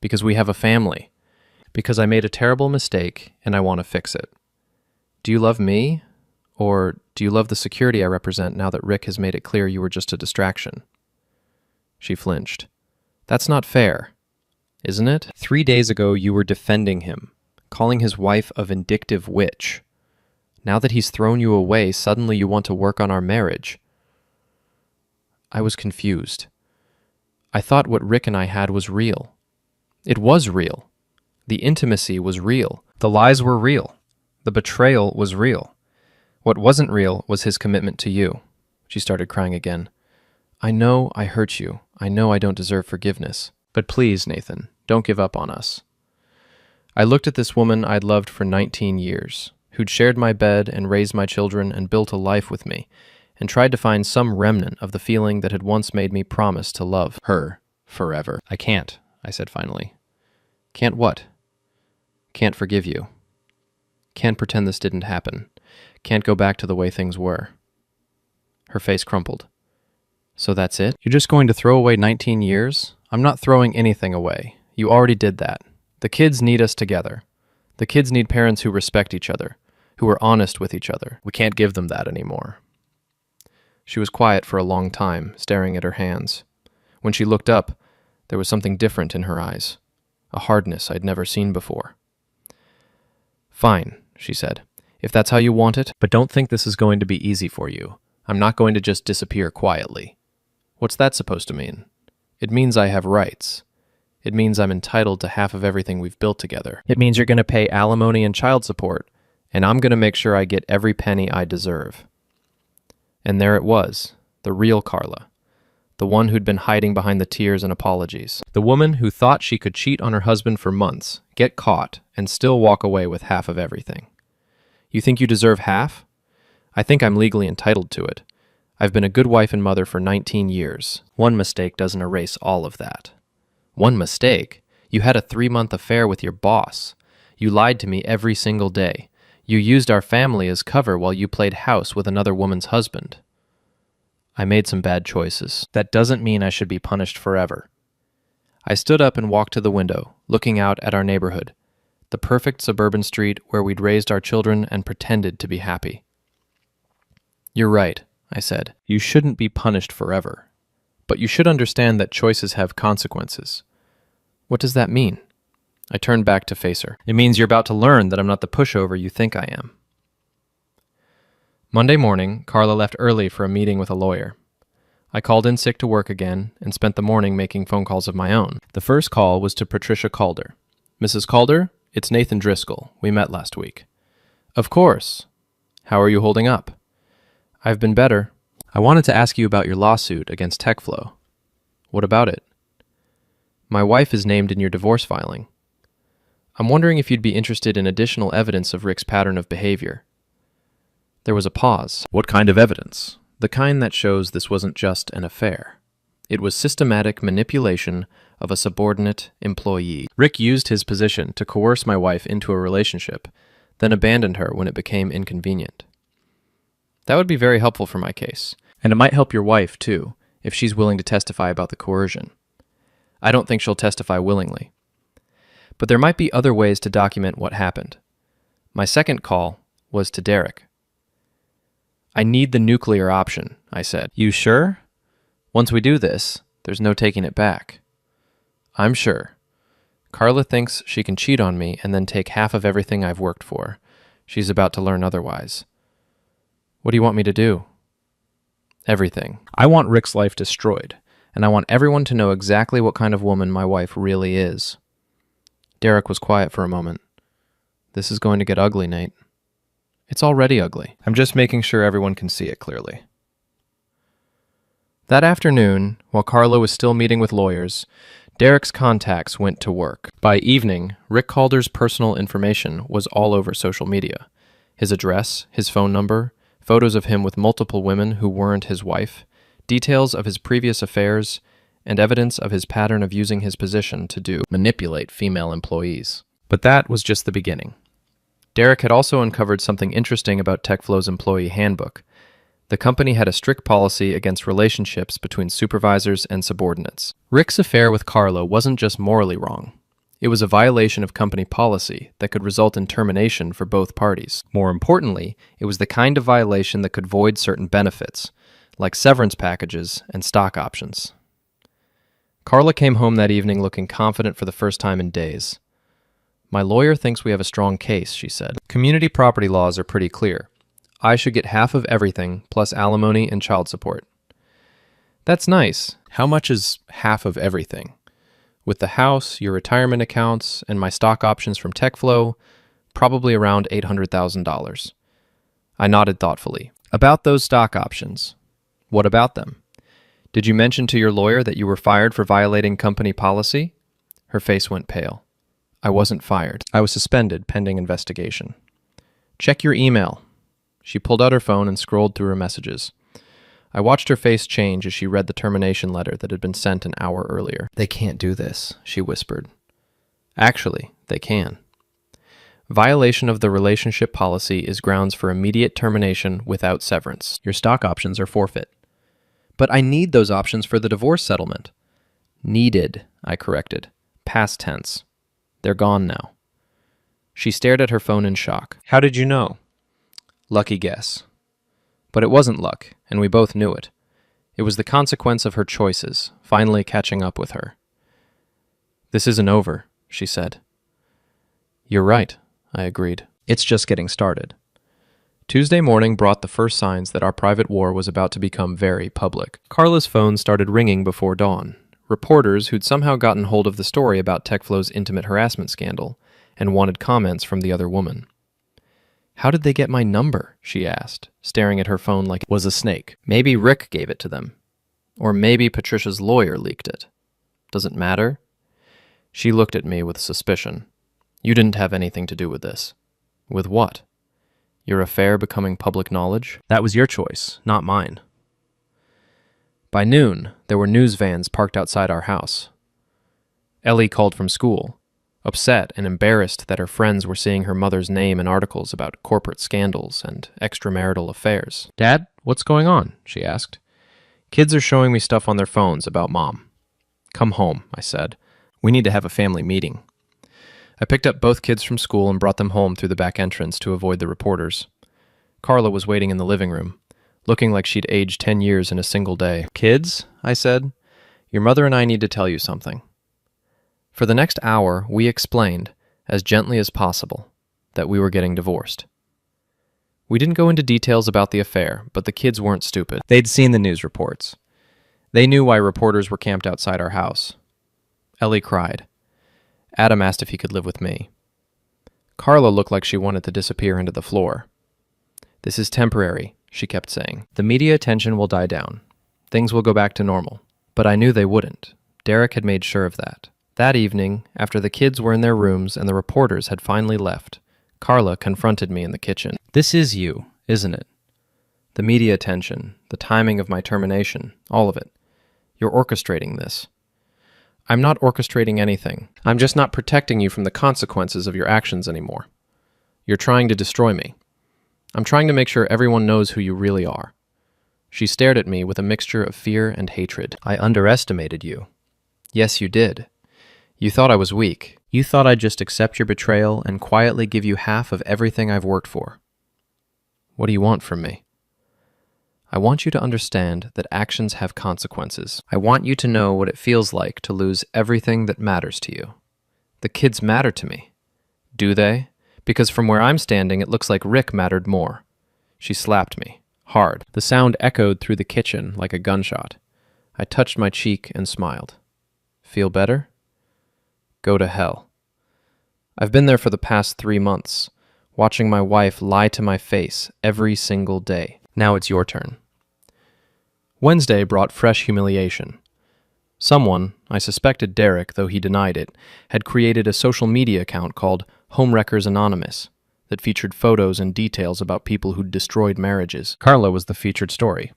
Because we have a family. Because I made a terrible mistake and I want to fix it. Do you love me? Or do you love the security I represent now that Rick has made it clear you were just a distraction? She flinched. That's not fair, isn't it? 3 days ago you were defending him, calling his wife a vindictive witch. Now that he's thrown you away, suddenly you want to work on our marriage. I was confused. I thought what Rick and I had was real. It was real. The intimacy was real. The lies were real. The betrayal was real. What wasn't real was his commitment to you. She started crying again. I know I hurt you. I know I don't deserve forgiveness. But please, Nathan, don't give up on us. I looked at this woman I'd loved for 19 years, who'd shared my bed and raised my children and built a life with me, and tried to find some remnant of the feeling that had once made me promise to love her forever. I can't, I said finally. Can't what? Can't forgive you. Can't pretend this didn't happen. Can't go back to the way things were. Her face crumpled. So that's it? You're just going to throw away 19 years? I'm not throwing anything away. You already did that. The kids need us together. The kids need parents who respect each other, who are honest with each other. We can't give them that anymore. She was quiet for a long time, staring at her hands. When she looked up, there was something different in her eyes, a hardness I'd never seen before. Fine, she said, if that's how you want it, but don't think this is going to be easy for you. I'm not going to just disappear quietly. What's that supposed to mean? It means I have rights. It means I'm entitled to half of everything we've built together. It means you're going to pay alimony and child support, and I'm going to make sure I get every penny I deserve. And there it was, the real Carla, the one who'd been hiding behind the tears and apologies, the woman who thought she could cheat on her husband for months, get caught, and still walk away with half of everything. You think you deserve half? I think I'm legally entitled to it. I've been a good wife and mother for 19 years. One mistake doesn't erase all of that. One mistake? You had a 3-month affair with your boss. You lied to me every single day. You used our family as cover while you played house with another woman's husband. I made some bad choices. That doesn't mean I should be punished forever. I stood up and walked to the window, looking out at our neighborhood, the perfect suburban street where we'd raised our children and pretended to be happy. You're right, I said. You shouldn't be punished forever. But you should understand that choices have consequences. What does that mean? I turned back to face her. It means you're about to learn that I'm not the pushover you think I am. Monday morning, Carla left early for a meeting with a lawyer. I called in sick to work again and spent the morning making phone calls of my own. The first call was to Patricia Calder. Mrs. Calder, it's Nathan Driscoll. We met last week. Of course. How are you holding up? I've been better. I wanted to ask you about your lawsuit against TechFlow. What about it? My wife is named in your divorce filing. I'm wondering if you'd be interested in additional evidence of Rick's pattern of behavior. There was a pause. What kind of evidence? The kind that shows this wasn't just an affair. It was systematic manipulation of a subordinate employee. Rick used his position to coerce my wife into a relationship, then abandoned her when it became inconvenient. That would be very helpful for my case. And it might help your wife, too, if she's willing to testify about the coercion. I don't think she'll testify willingly. But there might be other ways to document what happened. My second call was to Derek. I need the nuclear option, I said. You sure? Once we do this, there's no taking it back. I'm sure. Carla thinks she can cheat on me and then take half of everything I've worked for. She's about to learn otherwise. What do you want me to do? Everything. I want Rick's life destroyed, and I want everyone to know exactly what kind of woman my wife really is. Derek was quiet for a moment. This is going to get ugly, Nate. It's already ugly. I'm just making sure everyone can see it clearly. That afternoon, while Carla was still meeting with lawyers, Derek's contacts went to work. By evening, Rick Calder's personal information was all over social media. His address, his phone number, photos of him with multiple women who weren't his wife, details of his previous affairs, and evidence of his pattern of using his position to manipulate female employees. But that was just the beginning. Derek had also uncovered something interesting about TechFlow's employee handbook. The company had a strict policy against relationships between supervisors and subordinates. Rick's affair with Carla wasn't just morally wrong. It was a violation of company policy that could result in termination for both parties. More importantly, it was the kind of violation that could void certain benefits, like severance packages and stock options. Carla came home that evening looking confident for the first time in days. My lawyer thinks we have a strong case, she said. Community property laws are pretty clear. I should get half of everything, plus alimony and child support. That's nice. How much is half of everything? With the house, your retirement accounts, and my stock options from TechFlow, probably around $800,000. I nodded thoughtfully. About those stock options. What about them? Did you mention to your lawyer that you were fired for violating company policy? Her face went pale. I wasn't fired. I was suspended pending investigation. Check your email. She pulled out her phone and scrolled through her messages. I watched her face change as she read the termination letter that had been sent an hour earlier. They can't do this, she whispered. Actually, they can. Violation of the relationship policy is grounds for immediate termination without severance. Your stock options are forfeit. But I need those options for the divorce settlement. Needed, I corrected. Past tense. They're gone now. She stared at her phone in shock. How did you know? Lucky guess. But it wasn't luck, and we both knew it. It was the consequence of her choices, finally catching up with her. This isn't over, she said. You're right, I agreed. It's just getting started. Tuesday morning brought the first signs that our private war was about to become very public. Carla's phone started ringing before dawn. Reporters who'd somehow gotten hold of the story about TechFlow's intimate harassment scandal and wanted comments from the other woman. How did they get my number? She asked, staring at her phone like it was a snake. Maybe Rick gave it to them. Or maybe Patricia's lawyer leaked it. Does it matter? She looked at me with suspicion. You didn't have anything to do with this. With what? Your affair becoming public knowledge? That was your choice, not mine. By noon, there were news vans parked outside our house. Ellie called from school, upset and embarrassed that her friends were seeing her mother's name in articles about corporate scandals and extramarital affairs. Dad, what's going on? She asked. Kids are showing me stuff on their phones about Mom. Come home, I said. We need to have a family meeting. I picked up both kids from school and brought them home through the back entrance to avoid the reporters. Carla was waiting in the living room, looking like she'd aged 10 years in a single day. Kids, I said, your mother and I need to tell you something. For the next hour, we explained, as gently as possible, that we were getting divorced. We didn't go into details about the affair, but the kids weren't stupid. They'd seen the news reports. They knew why reporters were camped outside our house. Ellie cried. Adam asked if he could live with me. Carla looked like she wanted to disappear into the floor. This is temporary, she kept saying. The media attention will die down. Things will go back to normal. But I knew they wouldn't. Derek had made sure of that. That evening, after the kids were in their rooms and the reporters had finally left, Carla confronted me in the kitchen. This is you, isn't it? The media attention, the timing of my termination, all of it. You're orchestrating this. I'm not orchestrating anything. I'm just not protecting you from the consequences of your actions anymore. You're trying to destroy me. I'm trying to make sure everyone knows who you really are." She stared at me with a mixture of fear and hatred. "I underestimated you." "Yes, you did. You thought I was weak. You thought I'd just accept your betrayal and quietly give you half of everything I've worked for. What do you want from me?" "I want you to understand that actions have consequences. I want you to know what it feels like to lose everything that matters to you. The kids matter to me. Do they? Because from where I'm standing, it looks like Rick mattered more." She slapped me, hard. The sound echoed through the kitchen like a gunshot. I touched my cheek and smiled. "Feel better? Go to hell." I've been there for the past 3 months, watching my wife lie to my face every single day. Now it's your turn. Wednesday brought fresh humiliation. Someone, I suspected Derek, though he denied it, had created a social media account called Homewreckers Anonymous that featured photos and details about people who'd destroyed marriages. Carla was the featured story,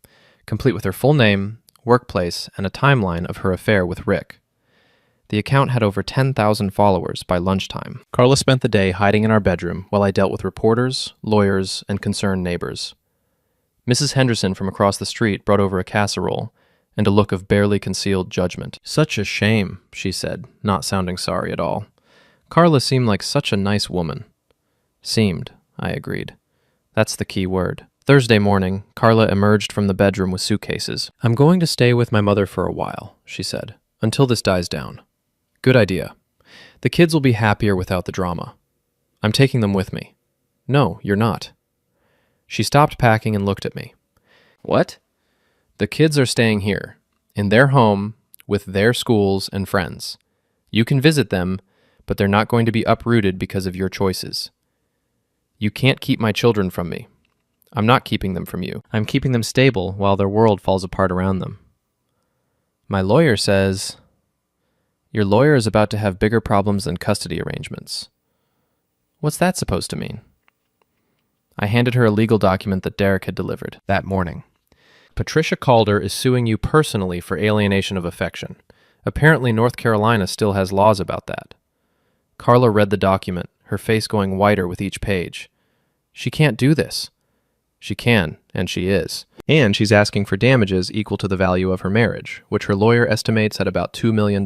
complete with her full name, workplace, and a timeline of her affair with Rick. The account had over 10,000 followers by lunchtime. Carla spent the day hiding in our bedroom while I dealt with reporters, lawyers, and concerned neighbors. Mrs. Henderson from across the street brought over a casserole and a look of barely concealed judgment. "Such a shame," she said, not sounding sorry at all. Carla seemed like such a nice woman. "Seemed," I agreed. That's the key word. Thursday morning, Carla emerged from the bedroom with suitcases. "I'm going to stay with my mother for a while," she said, "until this dies down." "Good idea. The kids will be happier without the drama. I'm taking them with me." "No, you're not." She stopped packing and looked at me. "What?" "The kids are staying here, in their home, with their schools and friends. You can visit them, but they're not going to be uprooted because of your choices. You can't keep my children from me. I'm not keeping them from you. I'm keeping them stable while their world falls apart around them." "My lawyer says..." "Your lawyer is about to have bigger problems than custody arrangements." "What's that supposed to mean?" I handed her a legal document that Derek had delivered that morning. "Patricia Calder is suing you personally for alienation of affection. Apparently North Carolina still has laws about that." Carla read the document, her face going whiter with each page. "She can't do this." "She can, and she is. And she's asking for damages equal to the value of her marriage, which her lawyer estimates at about $2 million.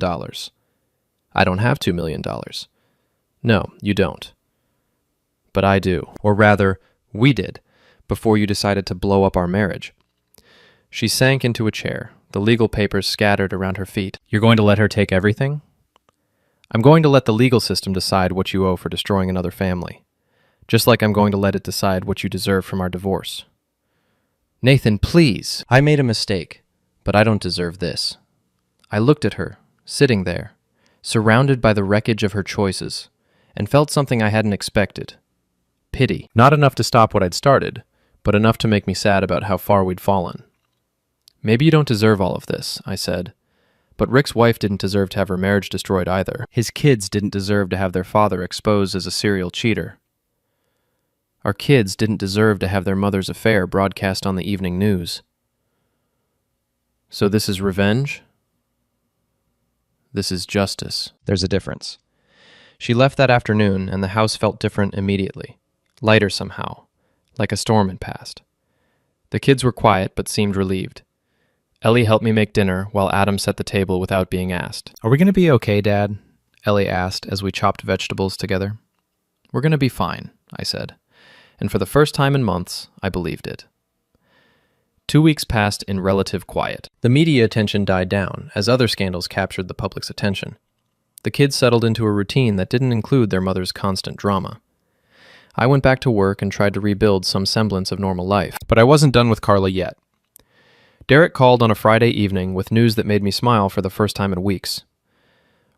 I don't have $2 million. No, you don't. But I do. Or rather, we did, before you decided to blow up our marriage." She sank into a chair, the legal papers scattered around her feet. "You're going to let her take everything?" "I'm going to let the legal system decide what you owe for destroying another family, just like I'm going to let it decide what you deserve from our divorce." "Nathan, please!" "I made a mistake, but I don't deserve this." I looked at her, sitting there, surrounded by the wreckage of her choices, and felt something I hadn't expected. Pity. Not enough to stop what I'd started, but enough to make me sad about how far we'd fallen. "Maybe you don't deserve all of this," I said. "But Rick's wife didn't deserve to have her marriage destroyed either. His kids didn't deserve to have their father exposed as a serial cheater. Our kids didn't deserve to have their mother's affair broadcast on the evening news. So this is revenge? This is justice. There's a difference." She left that afternoon, and the house felt different immediately. Lighter somehow, like a storm had passed. The kids were quiet, but seemed relieved. Ellie helped me make dinner, while Adam set the table without being asked. "Are we going to be okay, Dad?" Ellie asked as we chopped vegetables together. "We're going to be fine," I said. And for the first time in months, I believed it. 2 weeks passed in relative quiet. The media attention died down, as other scandals captured the public's attention. The kids settled into a routine that didn't include their mother's constant drama. I went back to work and tried to rebuild some semblance of normal life, but I wasn't done with Carla yet. Derek called on a Friday evening with news that made me smile for the first time in weeks.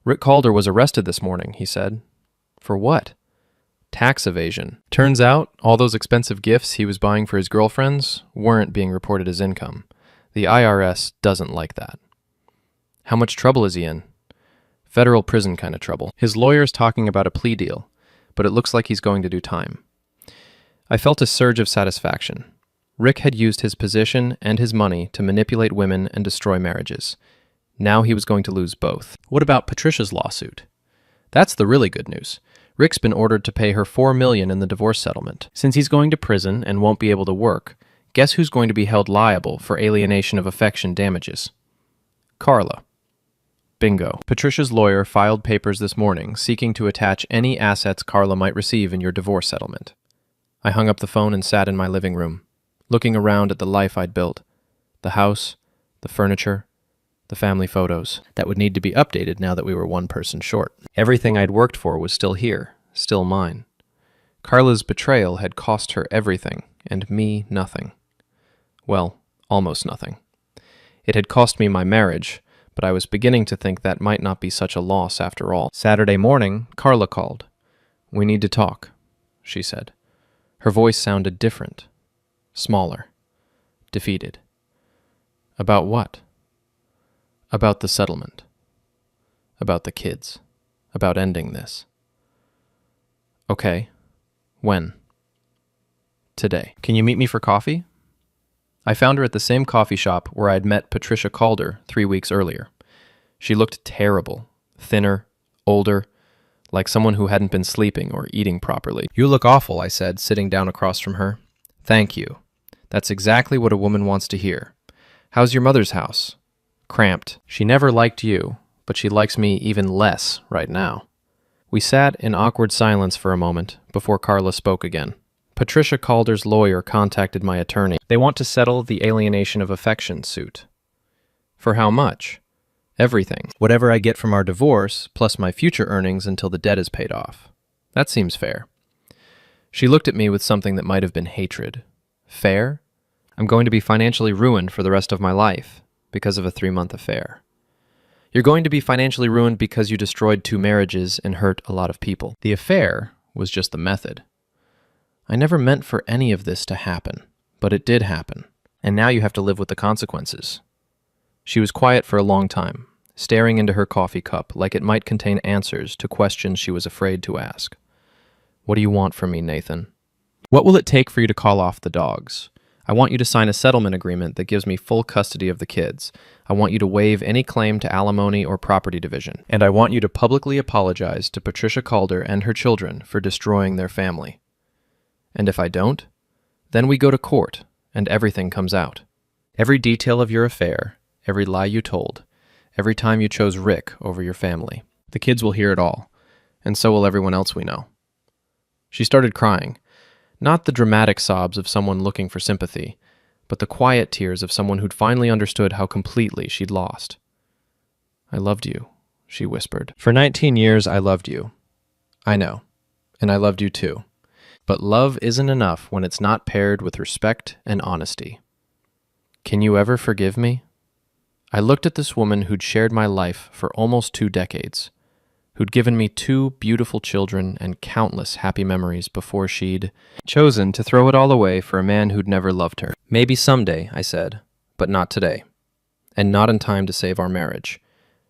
"Rick Calder was arrested this morning," he said. "For what?" "Tax evasion. Turns out, all those expensive gifts he was buying for his girlfriends weren't being reported as income. The IRS doesn't like that." "How much trouble is he in?" "Federal prison kind of trouble. His lawyer's talking about a plea deal, but it looks like he's going to do time." I felt a surge of satisfaction. Rick had used his position and his money to manipulate women and destroy marriages. Now he was going to lose both. What about Patricia's lawsuit? That's the really good news. Rick's been ordered to pay her $4 million in the divorce settlement. Since he's going to prison and won't be able to work, guess who's going to be held liable for alienation of affection damages? Carla. Bingo. Patricia's lawyer filed papers this morning seeking to attach any assets Carla might receive in your divorce settlement. I hung up the phone and sat in my living room, looking around at the life I'd built. The house, the furniture, the family photos that would need to be updated now that we were one person short. Everything I'd worked for was still here, still mine. Carla's betrayal had cost her everything, and me nothing. Well, almost nothing. It had cost me my marriage, but I was beginning to think that might not be such a loss after all. Saturday morning, Carla called. "We need to talk," she said. Her voice sounded different, smaller, defeated. About what? About the settlement. About the kids. About ending this. Okay. When? Today. Can you meet me for coffee? I found her at the same coffee shop where I'd met Patricia Calder 3 weeks earlier. She looked terrible, thinner, older, like someone who hadn't been sleeping or eating properly. "You look awful," I said, sitting down across from her. "Thank you. That's exactly what a woman wants to hear. How's your mother's house?" "Cramped. She never liked you, but she likes me even less right now." We sat in awkward silence for a moment before Carla spoke again. "Patricia Calder's lawyer contacted my attorney. They want to settle the alienation of affection suit." "For how much?" "Everything. Whatever I get from our divorce, plus my future earnings until the debt is paid off. That seems fair." She looked at me with something that might have been hatred. Fair? I'm going to be financially ruined for the rest of my life because of a 3-month affair. You're going to be financially ruined because you destroyed 2 marriages and hurt a lot of people. The affair was just the method. I never meant for any of this to happen, but it did happen, and now you have to live with the consequences. She was quiet for a long time, staring into her coffee cup like it might contain answers to questions she was afraid to ask. "What do you want from me, Nathan?" "What will it take for you to call off the dogs? I want you to sign a settlement agreement that gives me full custody of the kids. I want you to waive any claim to alimony or property division. And I want you to publicly apologize to Patricia Calder and her children for destroying their family. And if I don't, then we go to court, and everything comes out. Every detail of your affair, every lie you told, every time you chose Rick over your family. The kids will hear it all, and so will everyone else we know." She started crying, not the dramatic sobs of someone looking for sympathy, but the quiet tears of someone who'd finally understood how completely she'd lost. "I loved you," she whispered. "For 19 years, I loved you. I know, and I loved you too. But love isn't enough when it's not paired with respect and honesty. Can you ever forgive me?" I looked at this woman who'd shared my life for almost 2 decades, who'd given me 2 beautiful children and countless happy memories before she'd chosen to throw it all away for a man who'd never loved her. "Maybe someday," I said, "but not today. And not in time to save our marriage."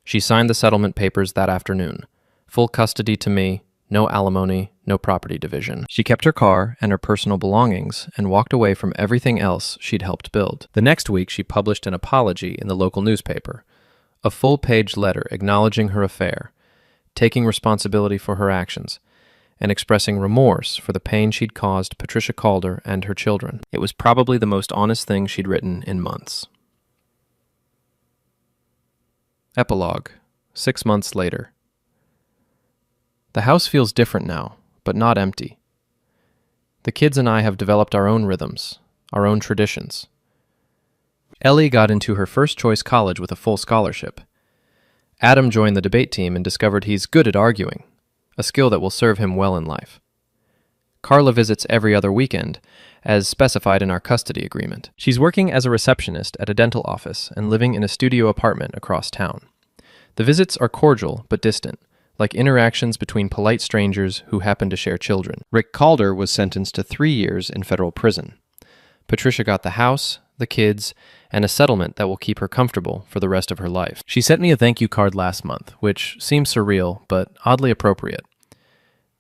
She signed the settlement papers that afternoon. Full custody to me, no alimony, no property division. She kept her car and her personal belongings and walked away from everything else she'd helped build. The next week, she published an apology in the local newspaper, a full-page letter acknowledging her affair, taking responsibility for her actions, and expressing remorse for the pain she'd caused Patricia Calder and her children. It was probably the most honest thing she'd written in months. Epilogue, 6 months later. The house feels different now, but not empty. The kids and I have developed our own rhythms, our own traditions. Ellie got into her first-choice college with a full scholarship. Adam joined the debate team and discovered he's good at arguing, a skill that will serve him well in life. Carla visits every other weekend, as specified in our custody agreement. She's working as a receptionist at a dental office and living in a studio apartment across town. The visits are cordial but distant, like interactions between polite strangers who happen to share children. Rick Calder was sentenced to 3 years in federal prison. Patricia got the house, the kids, and a settlement that will keep her comfortable for the rest of her life. She sent me a thank you card last month, which seems surreal, but oddly appropriate.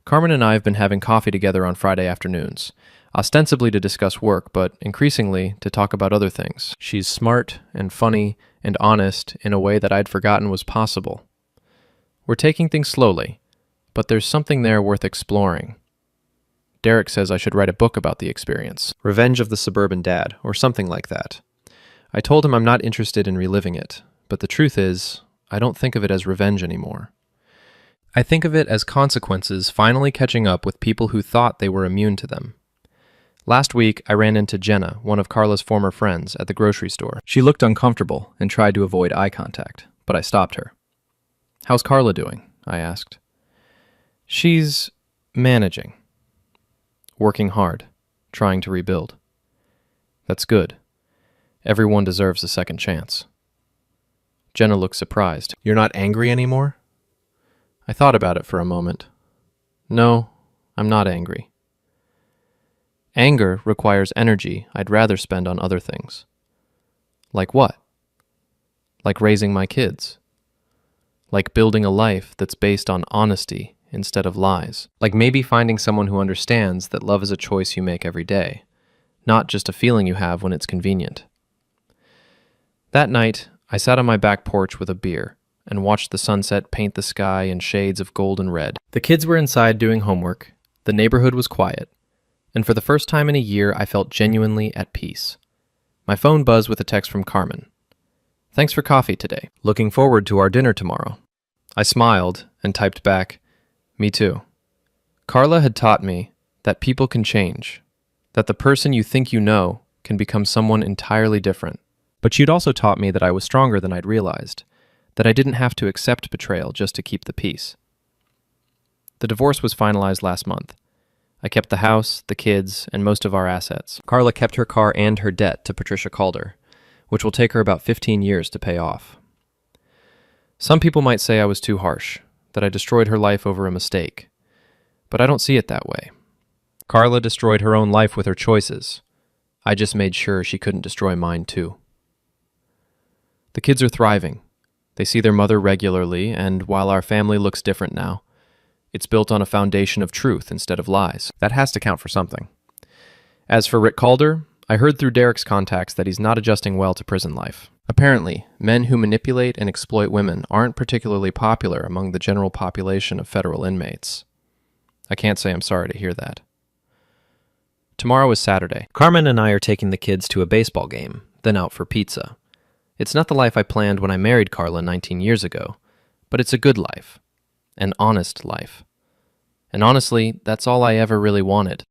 Carmen and I have been having coffee together on Friday afternoons, ostensibly to discuss work, but increasingly to talk about other things. She's smart and funny and honest in a way that I'd forgotten was possible. We're taking things slowly, but there's something there worth exploring. Derek says I should write a book about the experience. Revenge of the Suburban Dad, or something like that. I told him I'm not interested in reliving it, but the truth is, I don't think of it as revenge anymore. I think of it as consequences finally catching up with people who thought they were immune to them. Last week, I ran into Jenna, one of Carla's former friends, at the grocery store. She looked uncomfortable and tried to avoid eye contact, but I stopped her. "How's Carla doing?" I asked. "She's managing. Working hard, trying to rebuild. That's good. Everyone deserves a second chance." Jenna looked surprised. "You're not angry anymore?" I thought about it for a moment. No, I'm not angry. Anger requires energy I'd rather spend on other things. Like what? Like raising my kids. Like building a life that's based on honesty instead of lies. Like maybe finding someone who understands that love is a choice you make every day, not just a feeling you have when it's convenient. That night, I sat on my back porch with a beer and watched the sunset paint the sky in shades of gold and red. The kids were inside doing homework, the neighborhood was quiet, and for the first time in a year, I felt genuinely at peace. My phone buzzed with a text from Carmen. "Thanks for coffee today. Looking forward to our dinner tomorrow." I smiled and typed back, "Me too." Carla had taught me that people can change, that the person you think you know can become someone entirely different. But she'd also taught me that I was stronger than I'd realized, that I didn't have to accept betrayal just to keep the peace. The divorce was finalized last month. I kept the house, the kids, and most of our assets. Carla kept her car and her debt to Patricia Calder, which will take her about 15 years to pay off. Some people might say I was too harsh, that I destroyed her life over a mistake, but I don't see it that way. Carla destroyed her own life with her choices. I just made sure she couldn't destroy mine too. The kids are thriving. They see their mother regularly, and while our family looks different now, it's built on a foundation of truth instead of lies. That has to count for something. As for Rick Calder, I heard through Derek's contacts that he's not adjusting well to prison life. Apparently, men who manipulate and exploit women aren't particularly popular among the general population of federal inmates. I can't say I'm sorry to hear that. Tomorrow is Saturday. Carmen and I are taking the kids to a baseball game, then out for pizza. It's not the life I planned when I married Carla 19 years ago, but it's a good life. An honest life. And honestly, that's all I ever really wanted.